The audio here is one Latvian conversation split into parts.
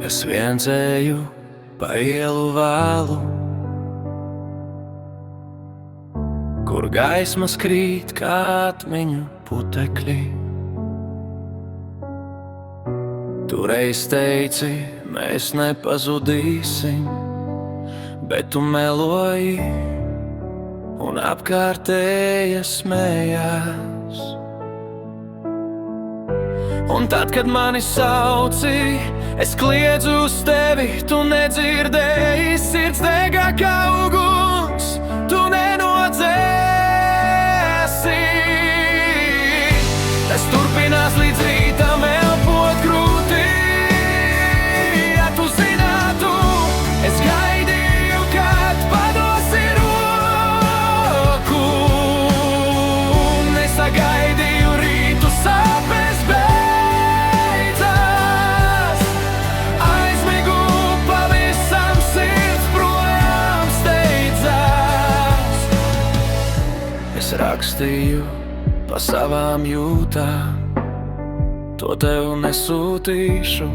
Es viens eju pa ielu vēlu, kur gaismas krīt kā atmiņu putekļi. Tu reiz teici, mēs nepazudīsim, bet tu meloji, un apkārtēja smējās. Un tad, kad mani sauci, es kliedzu uz tevi, tu nedzirdēji, sirds degā kā uguns, tu nenodzēsi. Tas turpinās līdz rītam, elpot grūti. Ja tu zinātu, es gaidīju, kad padosi roku. Nesagaidīju rītu, sāpes beidzās. Aizmigu pavisam, sirds projām steidzās. Es rakstīju pa savām jūtām, to tev nesūtīšu.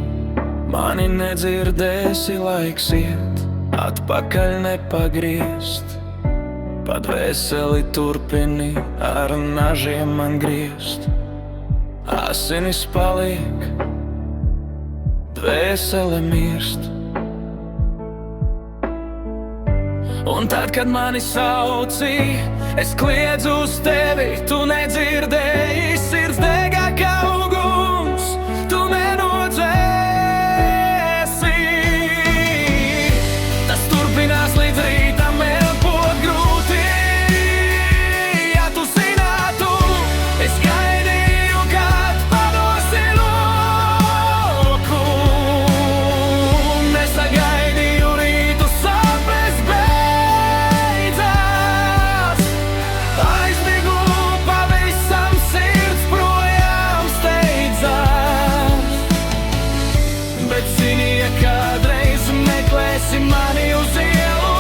Mani nedzirdēsi, laiks iet, atpakaļ nepagriezt. Pa dvēseli turpini ar nažiem man griezt. Asinis paliek, dvēsele mirst. Un tad, kad mani sauci, es kliedzu uz tevi, tu nedzirdēji, sirds degā kā uguns, tu nenodzēsi. Tas turpinās līdz rītam, elpot grūti. Ja tu zinātu, es gaidīju, kad padosi roku. Nesagaidīju rītu, sāpes beidzās. Aizmigu pavisam, sirds projām steidzās. Bet zini, ja kādreiz meklēsi mani uz ielu,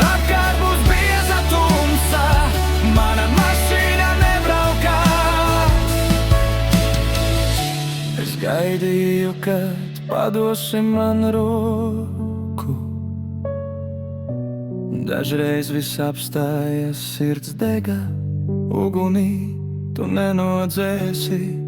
apkārt būs bieza tumsa, mana mašīna nebraukās. Es gaidīju, kad padosi man roku. Dažreiz viss apstājas, sirds degā ugunī, tu nenodzēsi.